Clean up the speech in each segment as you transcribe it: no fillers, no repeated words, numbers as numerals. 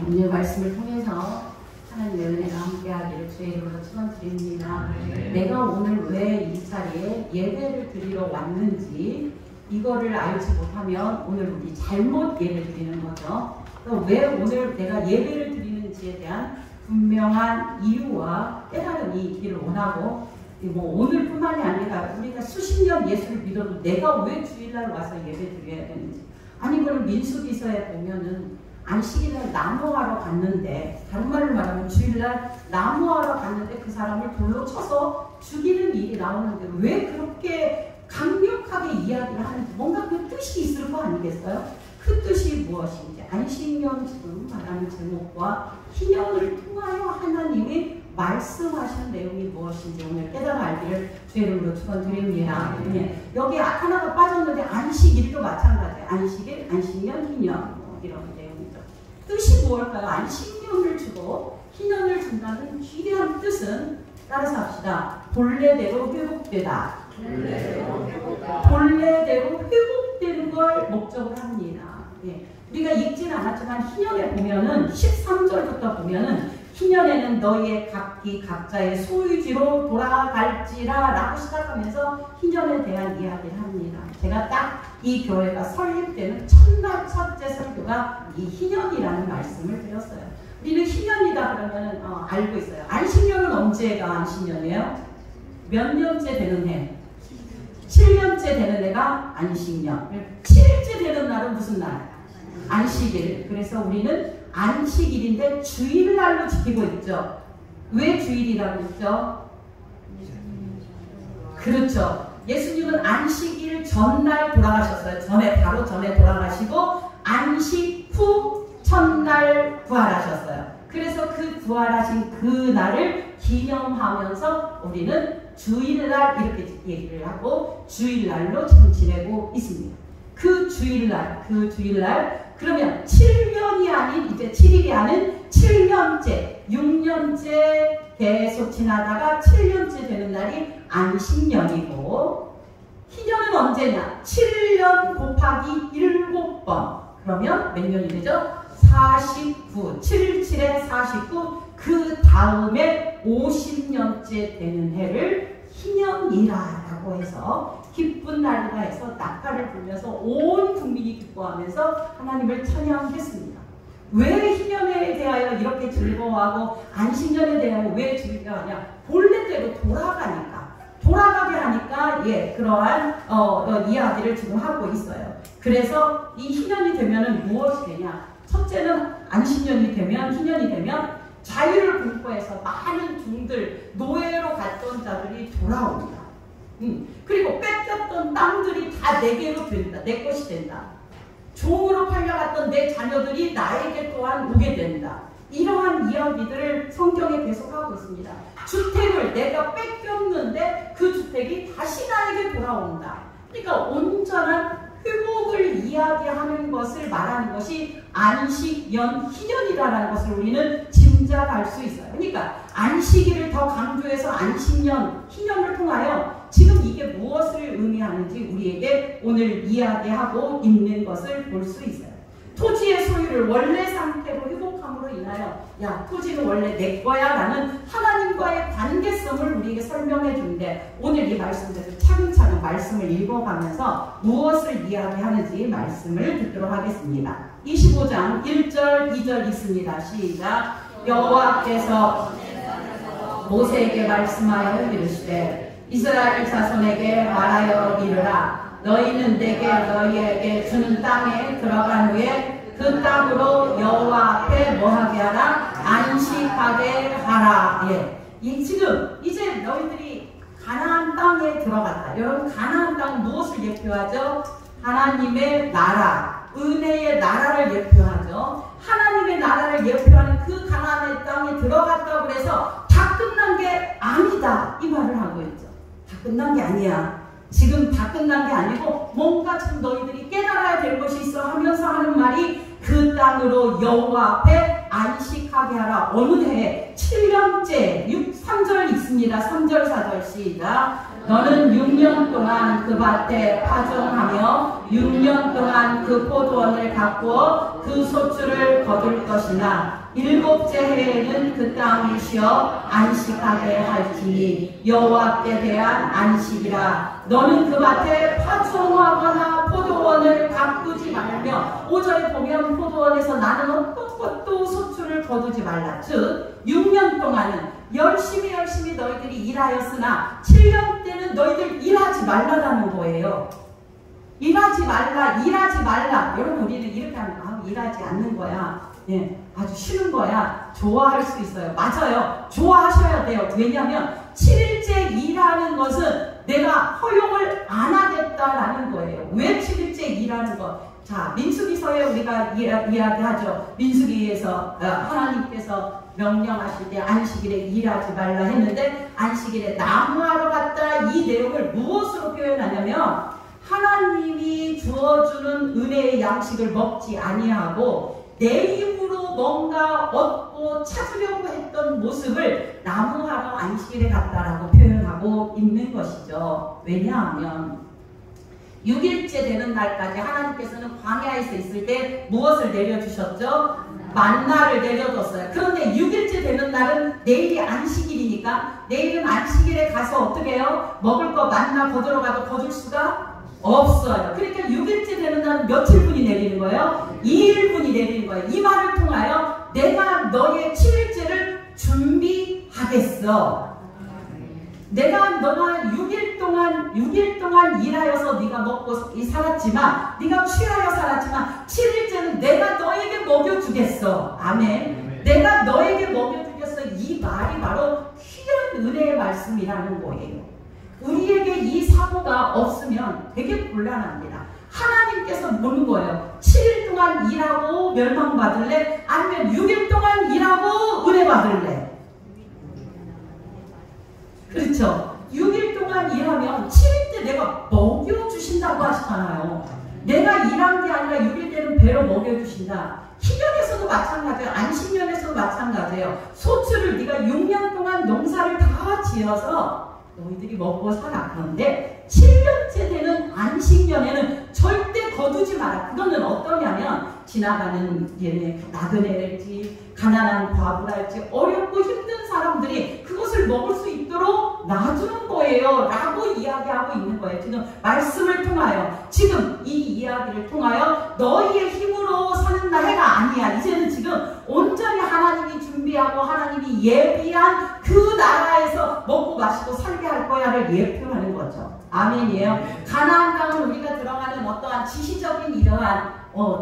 오늘 말씀을 통해서 하나님의 은혜가 함께하기를 주의 이름으로 축원드립니다. 내가 오늘 왜 이 자리에 예배를 드리러 왔는지 이거를 알지 못하면 오늘 우리 잘못 예배를 드리는 거죠. 왜 오늘 내가 예배를 드리는지에 대한 분명한 이유와 깨달음이 있기를 원하고, 오늘뿐만이 아니라 우리가 수십 년 예수를 믿어도 내가 왜 주일날 와서 예배 드려야 되는지. 아니, 그럼 민수기서에 보면은 안식일날 나무하러 갔는데, 다른 말로 말하면 주일날 나무하러 갔는데 그 사람을 돌로 쳐서 죽이는 일이 나오는데 왜 그렇게 강력하게 이야기를 하는지, 뭔가 그 뜻이 있을 거 아니겠어요? 그 뜻이 무엇인지, 안식년 지금 말하는 제목과 희년을 통하여 하나님이 말씀하시는 내용이 무엇인지 오늘 깨달아 알기를 주의 이름으로 축원드립니다. 여기 하나가 빠졌는데 안식일도 마찬가지예요. 안식일, 안식년, 희년 이런 내용이죠. 뜻이 무엇일까요? 안식년을 주고 희년을 준다는 귀한 뜻은 따라서 합시다. 본래대로 회복되다. 본래대로 회복되는 걸 목적으로 합니다. 우리가 읽지는 않았지만 희년에 보면은 13절부터 보면은 희년에는 너희의 각기 각자의 소유지로 돌아갈지라 라고 시작하면서 희년에 대한 이야기를 합니다. 제가 딱 이 교회가 설립되는 첫날 첫째 설교가 이 희년이라는 말씀을 드렸어요. 우리는 희년이다 그러면 알고 있어요. 안식년은 언제가 안식년이에요? 몇 년째 되는 해? 7년째 되는 해가 안식년. 7일째 되는 날은 무슨 날? 안식일. 그래서 우리는 안식일인데 주일날로 지키고 있죠. 왜 주일이라고 있죠? 그렇죠. 예수님은 안식일 전날 돌아가셨어요. 바로 전에 돌아가시고 안식 후 첫날 부활하셨어요. 그래서 그 부활하신 그 날을 기념하면서 우리는 주일날 이렇게 얘기를 하고 주일날로 지금 지내고 있습니다. 그 주일날 그러면 7년이 아닌 이제 7일이 아닌 7년째 6년째 계속 지나다가 7년째 되는 날이 안식년이고, 희년은 언제냐? 7년 곱하기 7번 그러면 몇 년이 되죠? 49. 7, 7에 49. 그 다음에 50년째 되는 해를 희년이라고 해서 기쁜 날이라 해서 낙가를 불면서 온 국민이 기뻐하면서 하나님을 찬양했습니다. 왜 희년에 대하여 이렇게 즐거워하고 안식년에 대하여 왜 즐거워하냐? 본래대로 돌아가게 하니까 그러한 이야기를 지금 하고 있어요. 그래서 이 희년이 되면은 무엇이 되냐? 첫째는 안식년이 되면, 희년이 되면 자유를 공포해서 많은 종들, 노예로 갔던 자들이 돌아옵니다. 그리고 뺏겼던 땅들이 다 내게로 된다. 내 것이 된다. 종으로 팔려갔던 내 자녀들이 나에게 또한 오게 된다. 이러한 이야기들을 성경에 계속하고 있습니다. 주택을 내가 뺏겼는데 그 주택이 다시 나에게 돌아온다. 그러니까 온전한 회복을 이야기하는 것을 말하는 것이 안식년, 희년이라는 것을 우리는 짐작할 수 있어요. 그러니까 안식일을 더 강조해서 안식년, 희년을 통하여 지금 이게 무엇을 의미하는지 우리에게 오늘 이야기하고 있는 것을 볼 수 있어요. 토지의 소유를 원래 상태로 회복함으로 인하여 토지는 원래 내 거야 라는 하나님과의 관계성을 우리에게 설명해 주는데, 오늘 이 말씀대로 차근차근 말씀을 읽어가면서 무엇을 이야기하는지 말씀을 듣도록 하겠습니다. 25장 1절 2절 있습니다. 시작. 여호와께서 모세에게 말씀하여 이르시되 이스라엘 자손에게 말하여 이르라. 너희는 내게 너희에게 주는 땅에 들어간 후에 그 땅으로 여호와 앞에 뭐하게 하라? 안식하게 하라. 지금 이제 너희들이 가나안 땅에 들어갔다. 여러분, 가나안 땅은 무엇을 예표하죠? 하나님의 나라, 은혜의 나라를 예표하죠. 하나님의 나라를 예표하는 그 가나안의 땅에 들어갔다고 해서 다 끝난 게 아니다, 이 말을 하고 있죠. 다 끝난 게 아니야. 지금 다 끝난 게 아니고 뭔가 좀 너희들이 깨달아야 될 것이 있어 하면서 하는 말이 그 땅으로 여호와 앞에 안식하게 하라. 어느 해에 7년째 3절 있습니다. 3절 4절 시작. 너는 6년 동안 그 밭에 파종하며 6년 동안 그 포도원을 가꾸어 그 소출을 거둘 것이나 7째 해에는 그 땅을 쉬어 안식하게 할지니 여호와께 대한 안식이라. 너는 그 밭에 파종하거나 포도원을 가꾸지 말며 5절에 보면 포도원에서 나는 어떤 것도 소출을 거두지 말라. 즉 6년 동안은 열심히 너희들이 일하였으나 7년 때는 너희들 일하지 말라라는 거예요. 일하지 말라. 여러분 우리는 이렇게 하면 일하지 않는 거야. 예, 아주 쉬는 거야. 좋아할 수 있어요. 맞아요. 좋아하셔야 돼요. 왜냐하면 7일째 일하는 것은 내가 허용을 안 하겠다라는 거예요. 왜 7일째 일하는 것? 자, 민수기서에 우리가 이야기하죠. 민수기에서 하나님께서 명령하실 때 안식일에 일하지 말라 했는데 안식일에 나무하러 갔다. 이 내용을 무엇으로 표현하냐면 하나님이 주어주는 은혜의 양식을 먹지 아니하고 내 힘으로 뭔가 얻고 찾으려고 했던 모습을 나무하러 안식일에 갔다라고 표현하고 있는 것이죠. 왜냐하면 6일째 되는 날까지 하나님께서는 광야에서 있을 때 무엇을 내려주셨죠? 만나를 내려줬어요. 그런데 6일째 되는 날은 내일이 안식일이니까 내일은 안식일에 가서 어떻게 해요? 먹을 거 만나 거두러 가도 거둘 수가 없어요. 그러니까 6일째 되는 날은 며칠분이 내리는 거예요? 2일분이 내리는 거예요. 이 말을 통하여 내가 너의 7일째를 준비하겠어. 너가 6일 동안 일하여서 네가 먹고 살았지만, 네가 취하여 살았지만 7일째는 내가 너에게 먹여주겠어. 아멘. 내가 너에게 먹여주겠어. 이 말이 바로 귀한 은혜의 말씀이라는 거예요. 우리에게 이 사고가 없으면 되게 곤란합니다. 하나님께서 묻는 거예요. 7일 동안 일하고 멸망받을래? 아니면 6일 동안 일하고 은혜 받을래? 그렇죠. 6일 동안 일하면 7일 때 내가 먹여주신다고 하시잖아요. 내가 일한 게 아니라 6일 때는 배로 먹여주신다. 희년에서도 마찬가지예요. 안식년에서도 마찬가지예요. 소출을 네가 6년 동안 농사를 다 지어서 너희들이 먹고 살아. 그런데 7년째 되는 안식년에는 절대 거두지 마라. 그거는 어떠냐면 지나가는 나그네랄지 가난한 과부랄지 어렵고 힘든 사람들이 그것을 먹을 수 있도록 놔주는 거예요 라고 이야기하고 있는 거예요. 지금 말씀을 통하여, 지금 이 이야기를 통하여 너희의 힘으로 사는 해가 아니야. 이제는 지금 온전히 하나님이 준비하고 하나님이 예비한 그 나라에서 먹고 마시고 살게 할 거야를 예표하는 거죠. 아멘이에요. 가나안 땅을 우리가 들어가는 어떠한 지시적인 이러한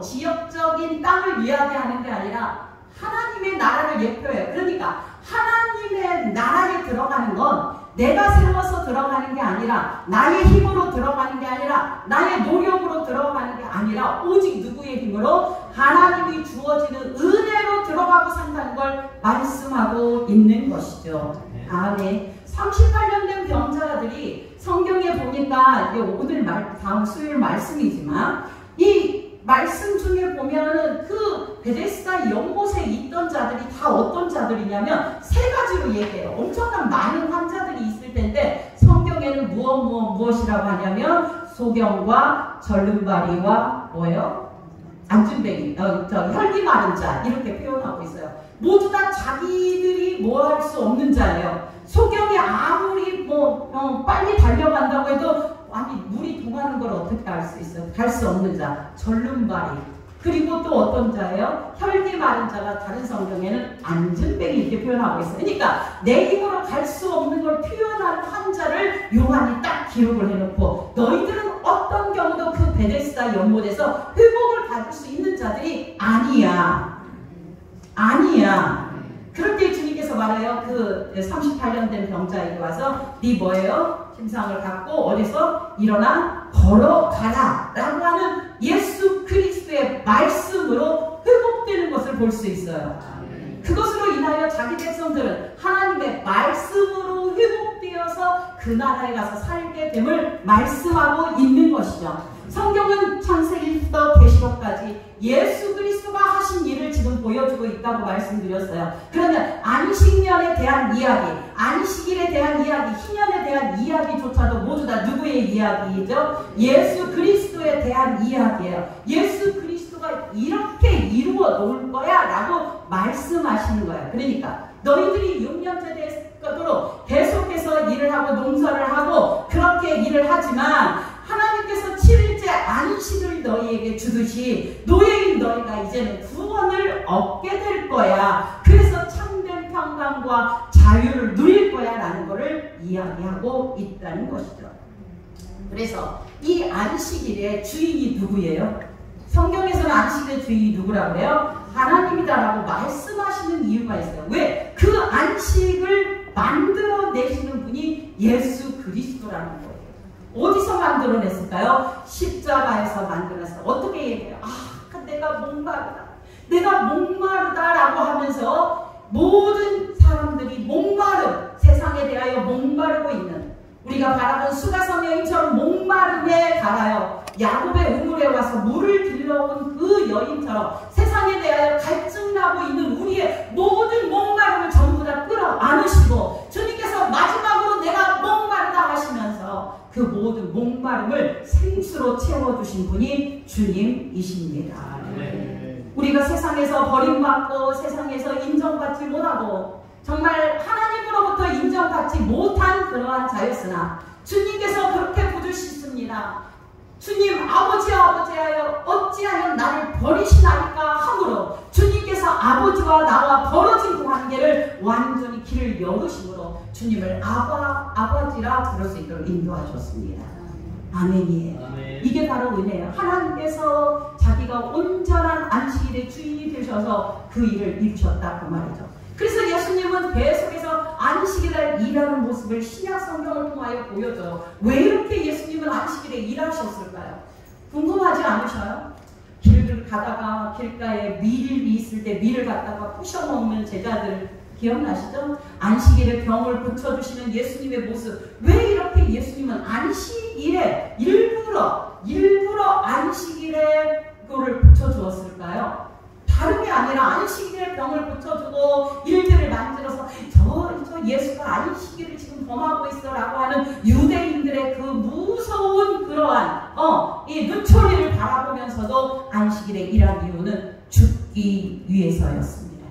지역적인 땅을 이야기하는 게 아니라 하나님의 나라를 예표해요. 그러니까 하나님의 나라에 들어가는 건 내가 세워서 들어가는 게 아니라, 나의 힘으로 들어가는 게 아니라, 나의 노력으로 들어가는 게 아니라 오직 누구의 힘으로? 하나님이 주어지는 은혜로 들어가고 산다는 걸 말씀하고 있는 것이죠. 아멘. 38년 된 병자들이 성경에 보니까 오늘 다음 수요일 말씀이지만 이 말씀 중에 보면은 그 베데스다 연못에 있던 자들이 다 어떤 자들이냐면 세 가지로 얘기해요. 엄청난 많은 환자들이 있을 텐데 성경에는 무엇이라고 하냐면 소경과 절름발이와 뭐예요? 안진뱅이, 혈기 마른 자 이렇게 표현하고 있어요. 모두 다 자기들이 뭐 할 수 없는 자예요. 소경이 아무리 빨리 달려간다고 해도 물이 동하는 걸 어떻게 알 수 있어요? 갈 수 없는 자, 절름발이. 그리고 또 어떤 자예요? 혈기 마른 자가 다른 성경에는 안진뱅이 이렇게 표현하고 있어요. 그러니까 내 힘으로 갈 수 없는 걸 표현하는 환자를 요한이 딱 기록을 해놓고 너희들은 어떤 경우도 그 베데스다 연못에서 회복을 받을 수 있는 자들이 아니야. 그럴 때 주님께서 말해요. 그 38년 된 병자에게 와서 네 뭐예요? 심상을 갖고 어디서 일어나 걸어가라 라고 하는 예수 그리스도의 말씀으로 회복되는 것을 볼 수 있어요. 그것으로 인하여 자기 백성들은 하나님의 말씀으로 회복되어서 그 나라에 가서 살게 됨을 말씀하고 있는 것이죠. 성경은 창세기부터 계시록까지 예수 그리스도가 하신 일을 지금 보여주고 있다고 말씀드렸어요. 그러면 안식년에 대한 이야기, 안식일에 대한 이야기, 희년에 대한 이야기조차도 모두 다 누구의 이야기죠? 예수 그리스도에 대한 이야기예요. 예수 그리스도가 이렇게 이루어 놓을 거야 라고 말씀하시는 거예요. 그러니까 너희들이 6년째 되도록 계속해서 일을 하고 농사를 하고 그렇게 일을 하지만 하나님께서 7일째 안식을 너희에게 주듯이 노예인 너희가 이제는 구원을 얻게 될 거야. 그래서 참된 평강과 자유를 누릴 거야 라는 것을 이야기하고 있다는 것이죠. 그래서 이 안식일의 주인이 누구예요? 성경에서는 안식일의 주인이 누구라고 해요? 하나님이다라고 말씀하시는 이유가 있어요. 왜? 그 안식을 만들어내시는 분이 예수 그리스도라는 거예요. 어디서 만들어냈을까요? 십자가에서 만들었어요. 어떻게 얘기해요? 내가 목마르다. 내가 목마르다라고 하면서 모든 사람들이 세상에 대하여 목마르고 있는 우리가 바라본 수가성 여인처럼 목마름에 갈아요. 야곱의 우물에 와서 물을 길러온 그 여인처럼 세상에 대하여 갈증나고 있는 우리의 모든 목마름을 전부 다 끌어안으시고 주님께서 마지막으로 내가 목마르다 하시면서 그 모든 목마름을 생수로 채워주신 분이 주님이십니다. 우리가 세상에서 버림받고 세상에서 인정받지 못하고 정말 하나님으로부터 인정받지 못한 그러한 자였으나 주님께서 그렇게 부르셨습니다. 주님 아버지하여 어찌하여 나를 버리시나이까 하므로 주님께서 아버지와 나와 벌어진 그 관계를 완전히 길을 열으심으로 주님을 아버지라 부를 수 있도록 인도하셨습니다. 아멘이에요. 아멘. 이게 바로 은혜예요. 하나님께서 자기가 온전한 안식일의 주인이 되셔서 그 일을 이루셨다 그 말이죠. 그래서 예수님은 계속해서 안식일에 일하는 모습을 신약 성경을 통하여 보여줘요. 왜 이렇게 예수님은 안식일에 일하셨을까요? 궁금하지 않으셔요? 길을 가다가 길가에 밀이 있을 때 밀을 갖다가 부셔 먹는 제자들 기억나시죠? 안식일에 병을 고쳐주시는 예수님의 모습. 왜 이렇게 예수님은 안식일에 일부러 안식일에 그거를 고쳐주었을까요? 다른 게 아니라 안식일에 병을 고쳐주고 일들을 만들어서 저 예수가 안식일을 지금 범하고 있어라고 하는 유대인들의 그 무서운 그러한 이 눈초리를 바라보면서도 안식일에 일한 이유는 죽기 위해서였습니다.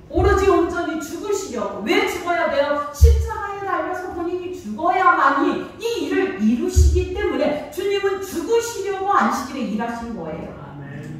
오로지 온전히 죽으시려고. 왜 죽어야 돼요? 십자가에 달려서 본인이 죽어야만이 이 일을 이루시기 때문에 주님은 죽으시려고 안식일에 일하신 거예요.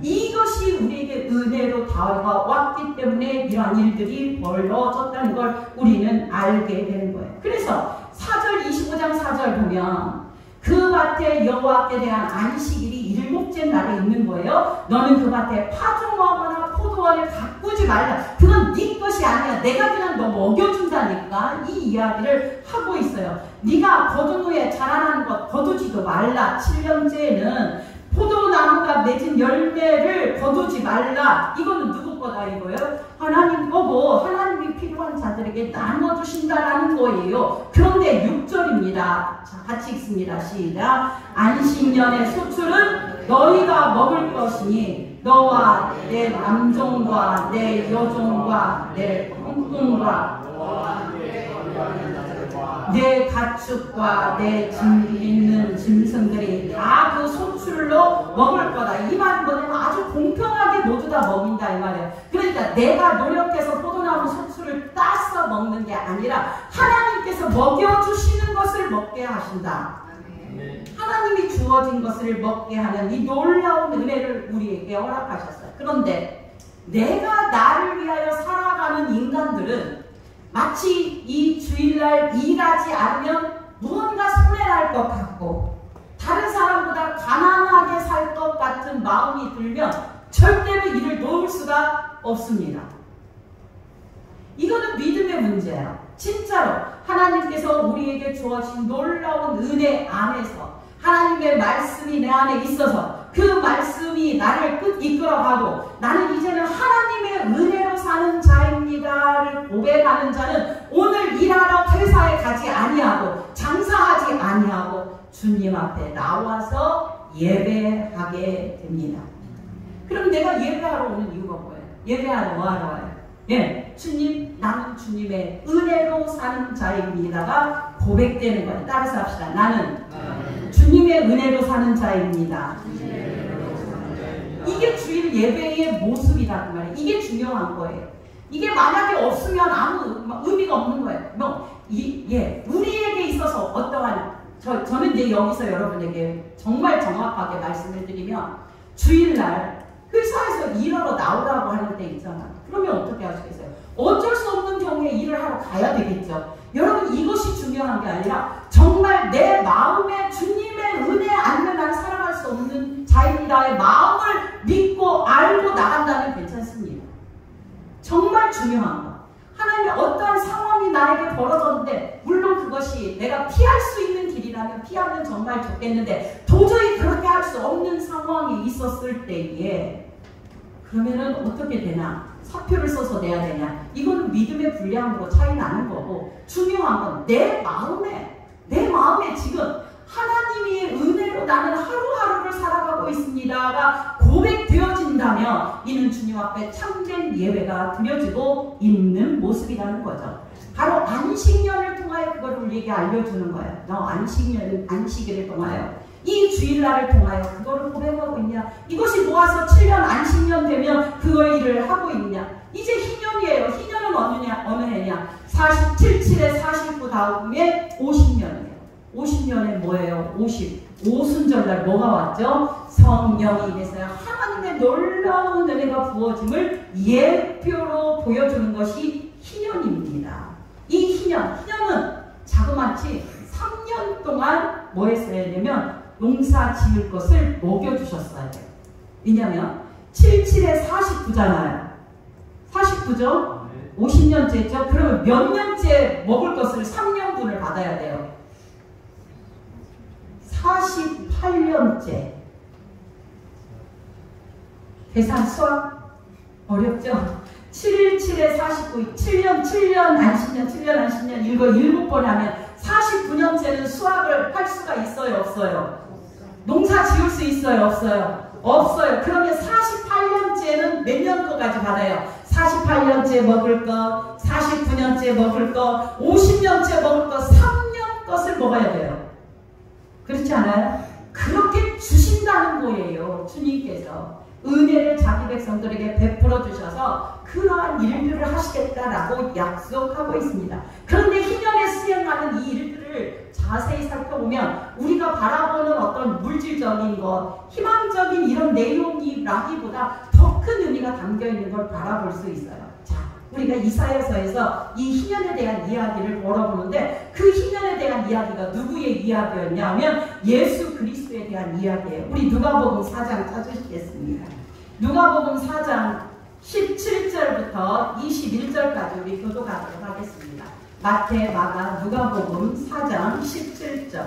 이것이 우리에게 은혜로 다가왔기 때문에 이러한 일들이 벌어졌다는 걸 우리는 알게 되는 거예요. 그래서 25장 4절 보면 그 밭에 여호와께 대한 안식일이 7째 날에 있는 거예요. 너는 그 밭에 파종하거나 포도원을 가꾸지 말라. 그건 네 것이 아니야. 내가 그냥 너 먹여준다니까. 이 이야기를 하고 있어요. 네가 거둔 후에 자라나는 것 거두지도 말라. 7년째에는 포도나무가 맺은 열매를 거두지 말라. 이거는 누구 거다 이거예요? 하나님 거고 하나님이 필요한 자들에게 나눠주신다라는 거예요. 그런데 6절입니다. 자, 같이 읽습니다. 시작. 안식년의 소출은 너희가 먹을 것이니 너와 내 남종과 내 여종과 내 공공과 내 가축과 내 짐 있는 짐승들이 다 그 소출로 먹을 거다. 이 말은 뭐냐면 아주 공평하게 모두 다 먹인다 이 말이에요. 그러니까 내가 노력해서 포도나무 소출을 따서 먹는 게 아니라 하나님께서 먹여주시는 것을 먹게 하신다. 하나님이 주어진 것을 먹게 하는 이 놀라운 은혜를 우리에게 허락하셨어요. 그런데 내가 나를 위하여 살아가는 인간들은 마치 이 주일날 일하지 않으면 무언가 손해날 것 같고 다른 사람보다 가난하게 살 것 같은 마음이 들면 절대로 일을 놓을 수가 없습니다. 이거는 믿음의 문제예요. 진짜로 하나님께서 우리에게 주어진 놀라운 은혜 안에서 하나님의 말씀이 내 안에 있어서 그 말씀이 나를 이끌어가고 나는 이제는 하나님의 은혜로 사는 자입니다를 고백하는 자는 오늘 일하러 회사에 가지 아니하고 장사하지 아니하고 주님 앞에 나와서 예배하게 됩니다. 그럼 내가 예배하러 오는 이유가 뭐예요? 예배하러 뭐 하러 와요? 예, 주님, 나는 주님의 은혜로 사는 자입니다가 고백되는 거예요. 따라서 합시다. 나는 주님의 은혜로 사는 자입니다. 이게 주일 예배의 모습이라는 말이에요. 이게 중요한 거예요. 이게 만약에 없으면 아무 의미가 없는 거예요. 우리에게 있어서 어떠한, 저는 이제 여기서 여러분에게 정말 정확하게 말씀을 드리면, 주일날 회사에서 일하러 나오라고 하는 때 있잖아요. 그러면 어떻게 하시겠어요? 어쩔 수 없는 경우에 일을 하러 가야 되겠죠. 여러분, 이것이 중요한 게 아니라 정말 내 마음에 주님의 은혜 아니면 나는 살아갈 수 없는 자입니다의 마음을 믿고 알고 나간다면 괜찮습니다. 정말 중요한 거. 하나님의 어떠한 상황이 나에게 벌어졌는데, 물론 그것이 내가 피할 수 있는 길이라면 피하면 정말 좋겠는데, 도저히 그렇게 할 수 없는 상황이 있었을 때에, 그러면은 어떻게 되나? 사표를 써서 내야 되냐? 이거는 믿음의 분량으로 차이 나는 거고, 중요한 건 내 마음에 지금 하나님의 은혜로 나는 하루하루를 살아가고 있습니다가 고백되어진다면 이는 주님 앞에 참된 예배가 드려지고 있는 모습이라는 거죠. 바로 안식년을 통하여 그걸 우리에게 알려주는 거예요. 너 안식일을 통하여, 이 주일날을 통하여 그거를 고백하고 있냐? 이것이 모아서 7년 안식년 되면 그걸 일을 하고 있냐? 이제 희년이에요. 희년은 어느 해냐? 47에 49 다음에 50년이에요. 50년에 뭐예요? 50순절날 뭐가 왔죠? 성령이 임해서요. 하나님의 놀라운 은혜가 부어짐을 예표로 보여주는 것이 희년입니다. 이 희년은 자그마치 3년 동안 뭐 했어야 되면 농사 지을 것을 먹여주셨어야 돼요. 왜냐면 77에 49잖아요. 49죠? 50년째죠? 그러면 몇 년째 먹을 것을 3년분을 받아야 돼요. 48년째. 계산 수학 어렵죠? 7에 49, 7년 안식년 이거 7번 하면 49년째는 수학을 할 수가 있어요, 없어요? 농사 지을 수 있어요, 없어요? 없어요. 그러면 48년째는 몇 년 거까지 받아요? 48년째 먹을 것, 49년째 먹을 것, 50년째 먹을 것, 3년 것을 먹어야 돼요. 그렇지 않아요? 그렇게 주신다는 거예요. 주님께서 은혜를 자기 백성들에게 베풀어 주셔서 그러한 일들을 하시겠다라고 약속하고 있습니다. 그런데 희년에 수행하는 이 일들을 자세히 살펴보면 우리가 바라보는 어떤 물질적인 것, 희망적인 이런 내용이라기보다 더 큰 의미가 담겨있는 걸 바라볼 수 있어요. 자, 우리가 이사야서에서 이 희년에 대한 이야기를 벌어보는데, 그 희년에 대한 이야기가 누구의 이야기였냐 하면 예수 그리스도에 대한 이야기예요. 우리 누가복음 4장 찾으시겠습니다. 누가복음 4장 17절부터 21절까지 우리 교독하도록 하겠습니다. 마태, 마가, 누가복음 4장 17절.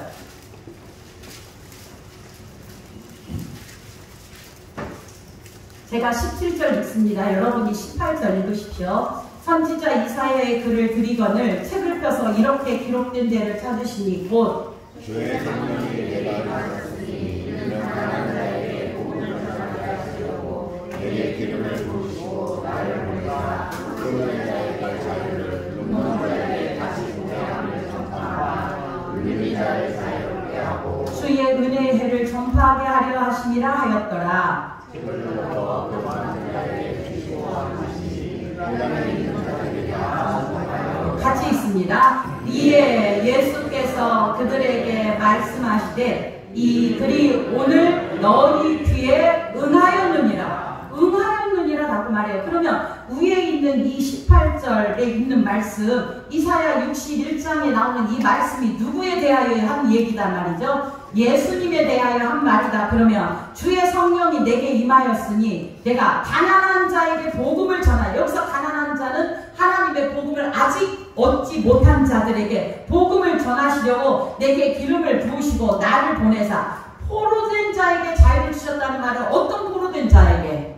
제가 17절 읽습니다. 여러분이 18절 읽으십시오. 선지자 이사야의 글을 드리거늘 책을 펴서 이렇게 기록된 데를 찾으시니 곧 주의 성령이 내가 받았으니 유명한 자에게 복음을 전하게 하시려고 내게 기름을 부으시고 나를 보내사 흑암의 자에게 자유를, 눈먼 자에게 다시 보게함을 전파하라. 울림이 자를 자유롭게 하고 주의 은혜의 해를 전파하게 하려 하심이라 하였더라. 책을로부터 교만한 자에게 주시고 하시니 흑암에 있는 자에게 다 전파하여 같이 있습니다. 이에 예수께서 그들에게 말씀하시되 이들이 오늘 너희 뒤에 응하였느니라. 응하였느니라라고 말해요. 그러면 위에 있는 이 18절에 있는 말씀, 이사야 61장에 나오는 이 말씀이 누구에 대하여 한 얘기단 말이죠? 예수님에 대하여 한 말이다. 그러면 주의 성령이 내게 임하였으니 내가 가난한 자에게 복음을 전하라. 여기서 가난한 자는 하나님의 복음을 아직 얻지 못한 자들에게 복음을 전하시려고 내게 기름을 부으시고 나를 보내사 포로된 자에게 자유를 주셨다는 말은 어떤 포로된 자에게?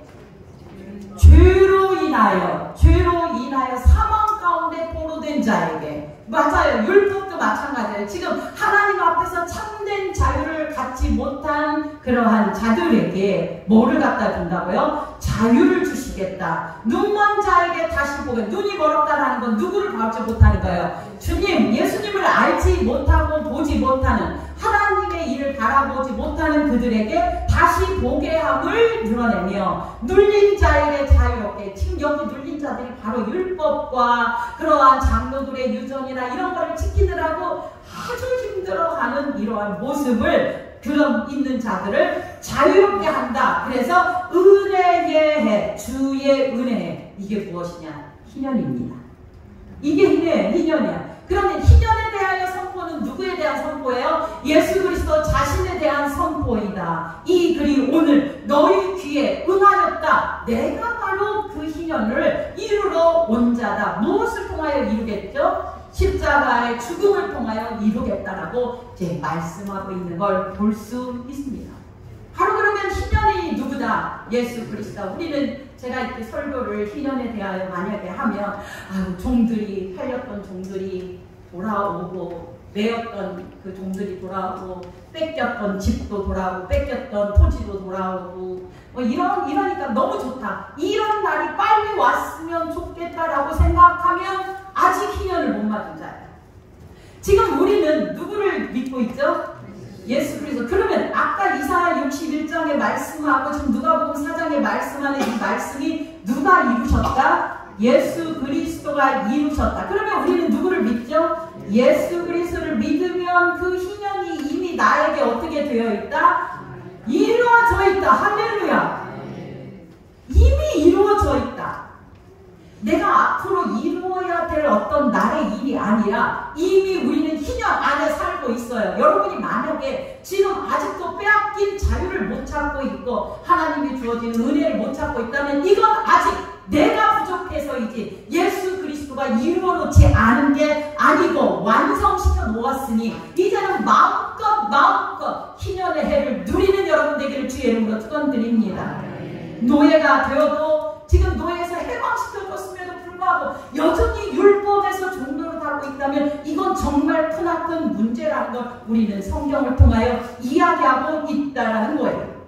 죄로 인하여 사망 가운데 포로된 자에게 맞아요. 율법도 마찬가지예요. 지금 하나님 앞에서 참된 자유를 갖지 못한 그러한 자들에게 뭐를 갖다 준다고요? 자유를 주시겠다. 눈먼 자에게 다시 보게. 눈이 멀었다라는 건 누구를 봐지 못하는 거예요? 주님, 예수님을 알지 못하고 보지 못하는, 하나님의 일을 바라보지 못하는 그들에게 다시 보게 함을 드러내며 눌린 자에게 자유롭게. 지금 여기 눌린 자들이 바로 율법과 그러한 장로들의 유전이나 이런 거를 지키느라고 아주 힘들어하는 이러한 모습을, 그런 있는 자들을 자유롭게 한다. 그래서 은혜의 해, 주의 은혜. 이게 무엇이냐? 희년입니다. 이게 희년이야. 그러면 희년에 대하여 선포는 누구에 대한 선포예요? 예수 그리스도 자신에 대한 선포이다. 이 글이 오늘 너희 귀에 응하였다. 내가 바로 그 희년을 이루러 온 자다. 무엇을 통하여 이루겠죠? 십자가의 죽음을 통하여 이루겠다라고 이제 말씀하고 있는 걸 볼 수 있습니다. 바로 그러면 희년이 누구다? 예수 그리스도. 우리는 제가 이렇게 설교를 희년에 대하여 만약에 하면 종들이, 팔렸던 종들이 돌아오고, 매였던 그 종들이 돌아오고, 뺏겼던 집도 돌아오고, 뺏겼던 토지도 돌아오고, 뭐 이러니까 너무 좋다. 이런 날이 빨리 왔으면 좋겠다라고 생각하면 아직 희년을 못 맞은 자예요. 지금 우리는 누구를 믿고 있죠? 예수 그리스도. 그러면 아까 이사야 61장에 말씀하고 지금 누가복음 4장에 말씀하는 이 말씀이 누가 이루셨다? 예수 그리스도가 이루셨다. 그러면 우리는 누구를 믿죠? 예수 그리스도를 믿으면 그 희년이 이미 나에게 어떻게 되어 있다? 이루어져 있다. 할렐루야. 이미 이루어져 있다. 내가 앞으로 이루어야 될 어떤 나의 일이 아니라 이미 우리는 희년 안에 살고 있어요. 여러분이 만약에 지금 아직도 빼앗긴 자유를 못 찾고 있고 하나님이 주어진 은혜를 못 찾고 있다면 이건 아직 내가 부족해서이지 예수 그리스도가 이루어놓지 않은 게 아니고 완성시켜 놓았으니 이제는 마음껏 희년의 해를 누리는 여러분 되기를 주의 이름으로 축원드립니다. 노예가 되어도 지금 노예에서 해방시켜줬음에도 불구하고 여전히 율법에서 종로를 하고 있다면 이건 정말 크나큰 문제라는 걸 우리는 성경을 통하여 이야기하고 있다는 거예요.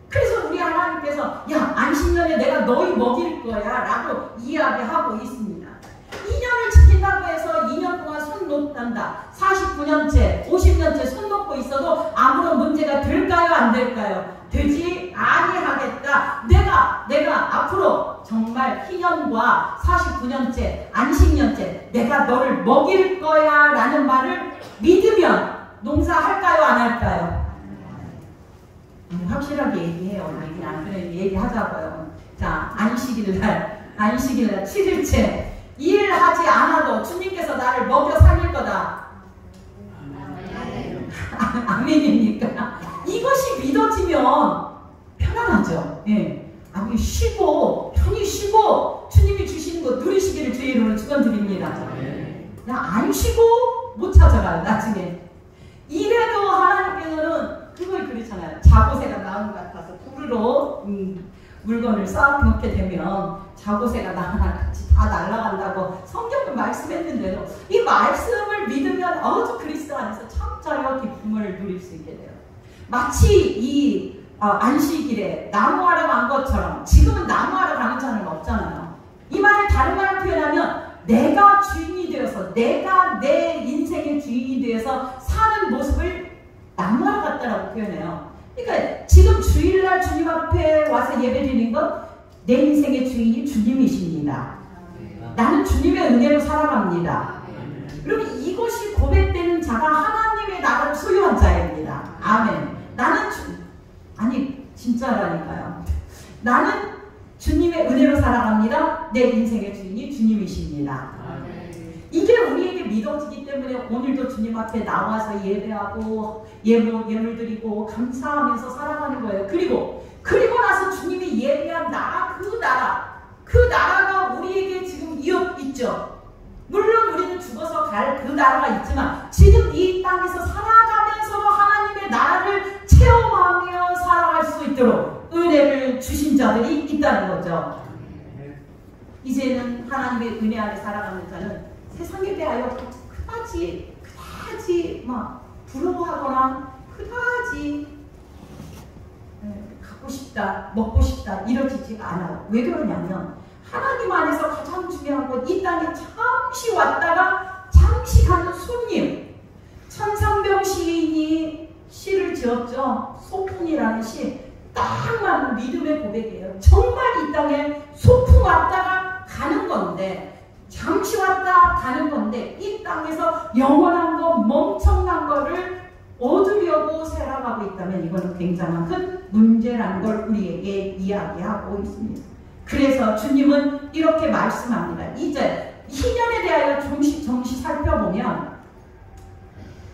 그래서 우리 하나님께서 야, 안식년에 내가 너희 먹일 거야 라고 이야기하고 있습니다. 2년을 지킨다고 해서 2년 동안 손 놓는다. 49년째, 50년째 손 놓고 있어도 아무런 문제가 될까요? 안 될까요? 되지 아니하겠다. 내가 앞으로 정말 희년과 49년째, 안식년째 내가 너를 먹일 거야 라는 말을 믿으면 농사할까요? 안 할까요? 확실하게 얘기해요. 그냥 얘기하자고요. 자, 안식일날 7일째 일하지 않아도 주님께서 나를 먹여 살릴 거다. 아멘입니까? 이것이 믿어지면 편안하죠. 예. 편히 쉬고 주님이 주시는 거 누리시기를 주의 이름으로 축원드립니다. 그냥 안 쉬고 못 찾아가요. 나중에 이래도 하나님께서는 그걸 그렇잖아요. 자고새가 나온 것 같아서 구르러 물건을 쌓아놓게 되면 자고새가 같이 다 날아간다고 성경은 말씀했는데도 이 말씀을 믿으면 아주 그리스도 안에서 참자여 기쁨을 누릴 수 있게 돼요. 마치 이 안식일에 나무하러 간 것처럼 지금은 나무하러 가는 자는 없잖아요. 이 말을 다른 말로 표현하면 내가 주인이 되어서 내가 내 인생의 주인이 되어서 사는 모습을 나무하러 갔다라고 표현해요. 그러니까 지금 주일날 주님 앞에 와서 예배드리는 건 내 인생의 주인이 주님이십니다. 나는 주님의 은혜로 살아갑니다. 그러면 이것이 고백되는 자가 하나님의 나라를 소유한 자입니다. 아멘. 나는 진짜라니까요. 나는 주님의 은혜로 살아갑니다. 내 인생의 주인이 주님이십니다. 이게 우리에게 믿어지기 때문에 오늘도 주님 앞에 나와서 예배하고 예물 드리고 감사하면서 살아가는 거예요. 그리고 나서 주님이 예배한 나라, 그 나라가 우리에게 지금 있죠. 물론 우리는 죽어서 갈 그 나라가 있지만 지금 이 땅에서 살아가면서도 하나님의 나라를 체험하며 살아갈 수 있도록 은혜를 주신 자들이 있다는 거죠. 이제는 하나님의 은혜 안에 살아가는 자는 세상에 대하여 그다지 막 부러워하거나 그다지 갖고 싶다, 먹고 싶다 이러지지가 않아요. 왜 그러냐면 하나님 안에서 가장 중요한 건 이 땅에 잠시 왔다가 잠시 가는 손님. 천상병 시인이 시를 지었죠. 소풍이라는 시. 딱 맞는 믿음의 고백이에요. 정말 이 땅에 소풍 왔다가 가는 건데, 잠시 왔다 가는 건데, 이 땅에서 영원한 거, 멍청난 거를 얻으려고 살아가고 있다면 이거는 굉장한 큰 문제라는 걸 우리에게 이야기하고 있습니다. 그래서 주님은 이렇게 말씀합니다. 이제 희년에 대하여 정시 살펴보면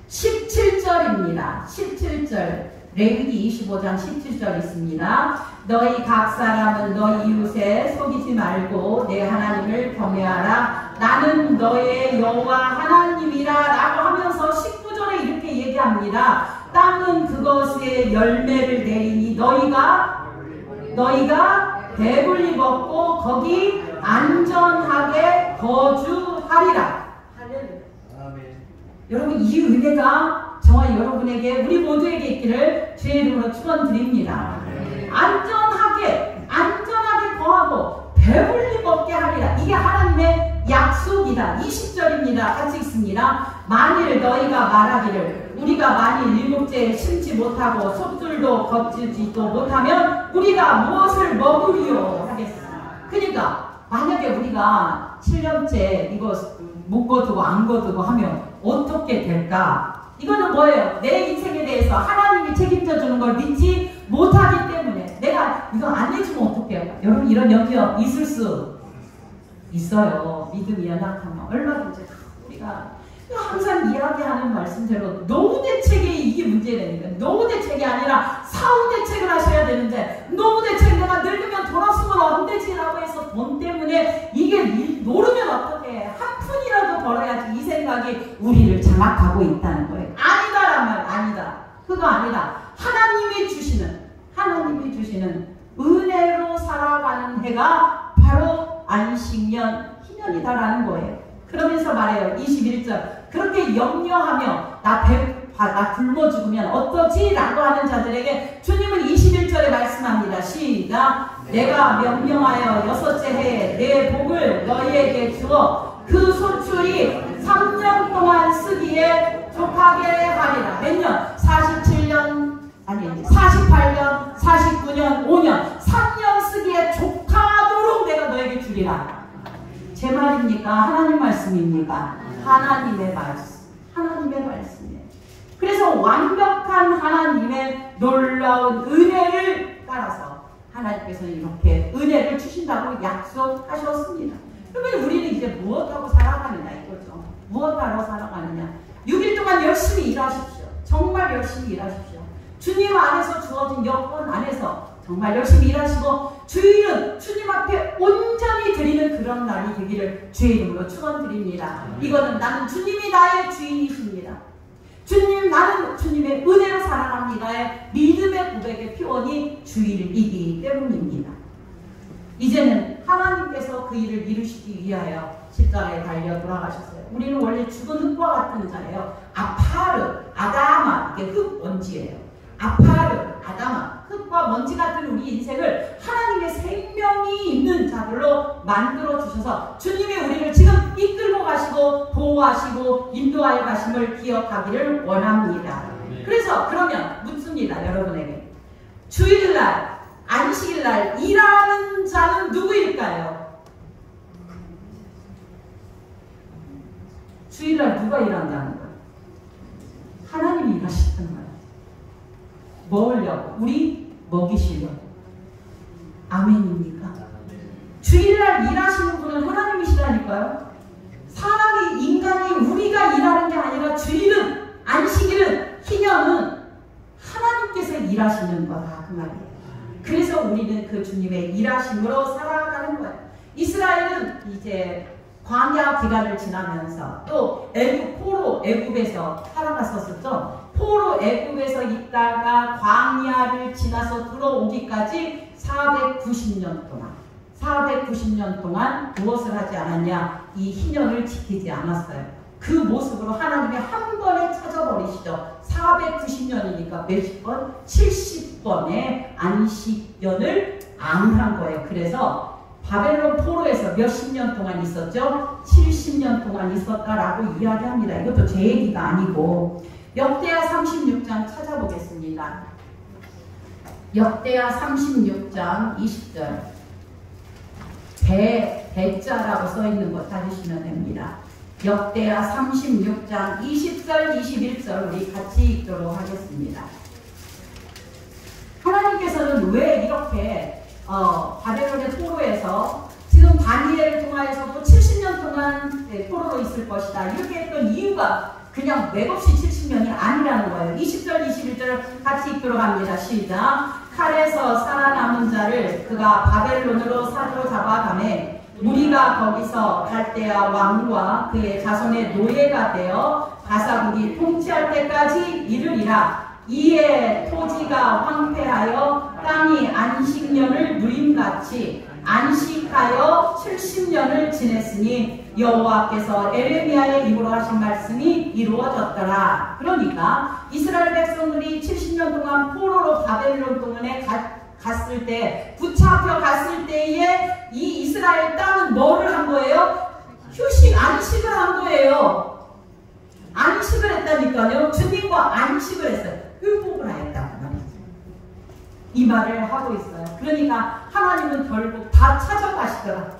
17절입니다. 17절 레위기 25장 17절 있습니다. 너희 각 사람은 너희 이웃에 속이지 말고 내 하나님을 경외하라. 나는 너의 여호와 하나님이라 라고 하면서 19절에 이렇게 얘기합니다. 땅은 그것의 열매를 내리니 너희가 배불리 먹고 거기 안전하게 거주하리라. 여러분, 이 은혜가 저와 여러분에게, 우리 모두에게 있기를 주의 이름으로 축원드립니다. 안전하게 거하고 배불리 먹게 하리라. 이게 하나님의 약속이다. 20절입니다. 같이 읽습니다. 만일 너희가 말하기를 우리가 만일 일곱째에 심지 못하고 솥줄도 거치지도 못하면 우리가 무엇을 먹으리요 하겠습니다. 그러니까 만약에 우리가 7년째 이거 못 거두고 안 거두고 하면 어떻게 될까? 이거는 뭐예요? 내 인생에 대해서 하나님이 책임져 주는 걸 믿지 못하기 때문에 내가 이거 안 해주면 어떡해요? 여러분, 이런 연기가 있을 수 있어요. 믿음이 연약하면 얼마든지 우리가 항상 이야기하는 말씀대로 노후 대책이 이게 문제라니까. 노후 대책이 아니라 사후 대책을 하셔야 되는데, 노후 대책 내가 늙으면 돌아서면 안 되지라고 해서 돈 때문에 이게 모르면 어떡해. 한 푼이라도 벌어야지 이 생각이 우리를 장악하고 있다는 거예요. 아니다란 말 아니다. 그거 아니다. 하나님이 주시는 은혜로 살아가는 해가 바로 안식년 희년이다라는 거예요. 그러면서 말해요. 21절. 그렇게 염려하며 나 굶어 죽으면 어떠지? 라고 하는 자들에게 주님은 21절에 말씀합니다. 시작. 내가 명령하여 6째 해에 내 복을 너희에게 주어 그 소출이 3년 동안 쓰기에 족하게 하리라. 몇 년? 47년 아니 48년 49년 5년 3년 쓰기에 족하도록 내가 너에게 주리라. 제 말입니까? 하나님 말씀입니까? 하나님의 말씀이에요. 그래서 완벽한 하나님의 놀라운 은혜를 따라서 하나님께서는 이렇게 은혜를 주신다고 약속하셨습니다. 그러면 우리는 이제 무엇하고 살아가느냐 이거죠. 무엇하러 살아가느냐. 6일 동안 열심히 일하십시오. 정말 열심히 일하십시오. 주님 안에서 주어진 여건 안에서 정말 열심히 일하시고 주일은 주님 앞에 온전히 드리는 그런 날이 되기를 주의 이름으로 축원드립니다. 이거는 나는 주님이 나의 주인이십니다. 주님, 나는 주님의 은혜로 살아갑니다의 믿음의 고백의 표현이 주일이기 때문입니다. 이제는 하나님께서 그 일을 이루시기 위하여 십자가에 달려 돌아가셨어요. 우리는 원래 죽은 흙과 같은 자예요. 아파르, 아다마, 이게 흙 먼지예요. 아파르, 아다마, 흙과 먼지 같은 우리 인생을 하나님의 생명이 있는 자들로 만들어 주셔서 주님이 우리를 지금 이끌고 가시고 보호하시고 인도하여 가심을 기억하기를 원합니다. 그래서 그러면 묻습니다. 여러분에게. 주일날, 안식일날 일하는 자는 누구일까요? 주일날 누가 일한다는 거예요? 하나님이 일하시는 거예요. 먹으려고, 우리 먹이시려고. 아멘입니까? 주일날 일하시는 분은 하나님이시라니까요. 사람이, 인간이, 우리가 일하는 게 아니라 주일은, 안식일은, 희년은 하나님께서 일하시는 거다 그 말이에요. 그래서 우리는 그 주님의 일하심으로 살아가는 거예요. 이스라엘은 이제 광야 기간을 지나면서 또 포로 애굽에서 살아갔었죠. 포로 애굽에서 있다가 광야를 지나서 들어오기까지 490년 동안 490년 동안 무엇을 하지 않았냐? 이 희년을 지키지 않았어요. 그 모습으로 하나님이 한 번에 찾아버리시죠. 490년이니까 몇십 번? 70번의 안식년을 안 한 거예요. 그래서 바벨론 포로에서 몇십 년 동안 있었죠? 70년 동안 있었다라고 이야기합니다. 이것도 제 얘기가 아니고 역대하 36장 찾아보겠습니다. 역대하 36장 20절 대자라고 써있는 거 찾으시면 됩니다. 역대하 36장 20절 21절 우리 같이 읽도록 하겠습니다. 하나님께서는 왜 이렇게 바벨론의 포로에서 지금 다니엘을 통하여서도 70년 동안 포로로 있을 것이다 이렇게 했던 이유가 그냥 맥없이 70년이 아니라는 거예요. 20절 21절 같이 읽도록 합니다. 시작. 칼에서 살아남은 자를 그가 바벨론으로 사로잡아가매 무리가 거기서 갈대아 왕과 그의 자손의 노예가 되어 가사국이 통치할 때까지 이르리라. 이에 토지가 황폐하여 땅이 안식년을 누림같이 안식하여 70년을 지냈으니 여호와께서 에레미야의 입으로 하신 말씀이 이루어졌더라. 그러니까 이스라엘 백성들이 70년 동안 포로로 바벨론 동안에 갔을 때 붙잡혀 갔을 때에 이 이스라엘 땅은 뭐를 한 거예요? 안식을 한 거예요. 안식을 했다니까요. 주님과 안식을 했어요. 회복을 하였다고 말이죠. 이 말을 하고 있어요. 그러니까 하나님은 결국 다 찾아가시더라.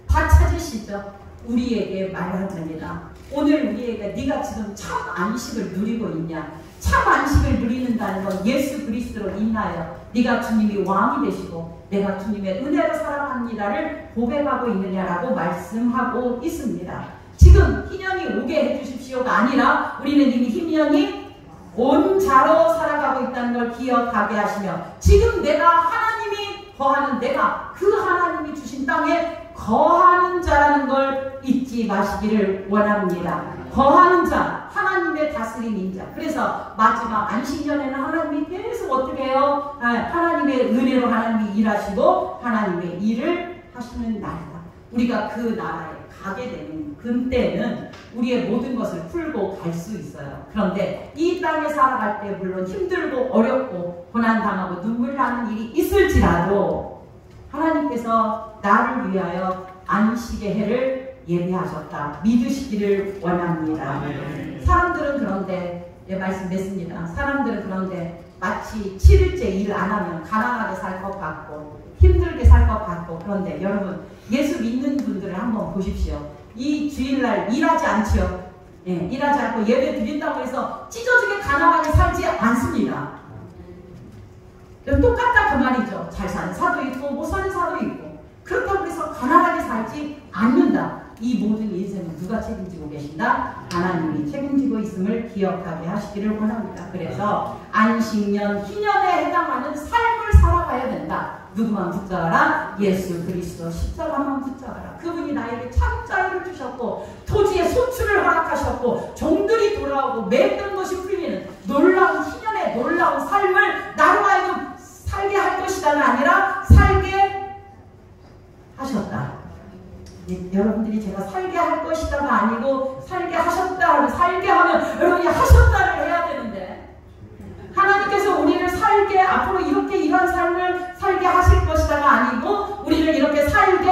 다 찾으시죠. 우리에게 말을 합니다. 오늘 우리에게 네가 지금 참 안식을 누리고 있냐? 참 안식을 누리는다는 건 예수 그리스도로 인하여 네가 주님이 왕이 되시고 내가 주님의 은혜로 살아갑니다를 고백하고 있느냐라고 말씀하고 있습니다. 지금 희년이 오게 해주십시오가 아니라 우리는 이미 희년이 온 자로 살아가고 있다는 걸 기억하게 하시며 지금 내가 하나님이 거하는 내가 그 하나님이 주신 땅에 거하는 자라는 걸 잊지 마시기를 원합니다. 거하는 자, 하나님의 다스림인 자. 그래서 마지막 안식년에는 하나님이 계속 어떻게 해요? 하나님의 은혜로 하나님이 일하시고 하나님의 일을 하시는 날이다. 우리가 그 나라에 가게 되는 그때는 우리의 모든 것을 풀고 갈 수 있어요. 그런데 이 땅에 살아갈 때 물론 힘들고 어렵고 고난당하고 눈물 나는 일이 있을지라도 하나님께서 나를 위하여 안식의 해를 예비하셨다. 믿으시기를 원합니다. 사람들은 그런데 말씀 맺습니다. 사람들은 그런데 마치 7일째 일 안 하면 가난하게 살 것 같고 힘들게 살 것 같고 그런데 여러분 예수 믿는 분들을 한번 보십시오. 이 주일날 일하지 않지요. 일하지 않고 예배 드린다고 해서 찢어지게 가난하게 살지 않습니다. 똑같다 그 말이죠. 잘 사는 사도 있고 못 사는 사도 있고 그렇다고 해서 가난하게 살지 않는다. 이 모든 인생은 누가 책임지고 계신다? 하나님이 책임지고 있음을 기억하게 하시기를 원합니다. 그래서 안식년, 희년에 해당하는 삶을 살아가야 된다. 누구만 붙잡아라? 예수 그리스도 십자가만 붙잡아라. 그분이 나에게 참 자유를 주셨고 토지의 소출을 허락하셨고 종들이 돌아오고 맺던 것이 풀리는 놀라운 희년의 놀라운 삶을 나로 하여금 살게 할 것이다가 아니라 살게 하셨다. 여러분들이 제가 살게 할 것이다가 아니고 살게 하셨다. 살게 하면 여러분이 하셨다를 해야 되는데 하나님께서 우리를 살게 앞으로 이렇게 이런 삶을 살게 하실 것이다가 아니고 우리를 이렇게 살게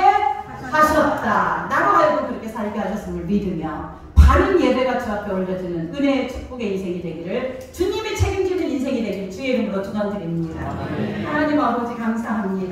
하셨다. 나로 하여금 그렇게 살게 하셨음을 믿으며 바른 예배가 주 앞에 올려주는 은혜의 축복의 인생이 되기를 주님이 책임지는 인생이 되기를 주의 이름으로 축원드립니다. 하나님 아버지 감사합니다.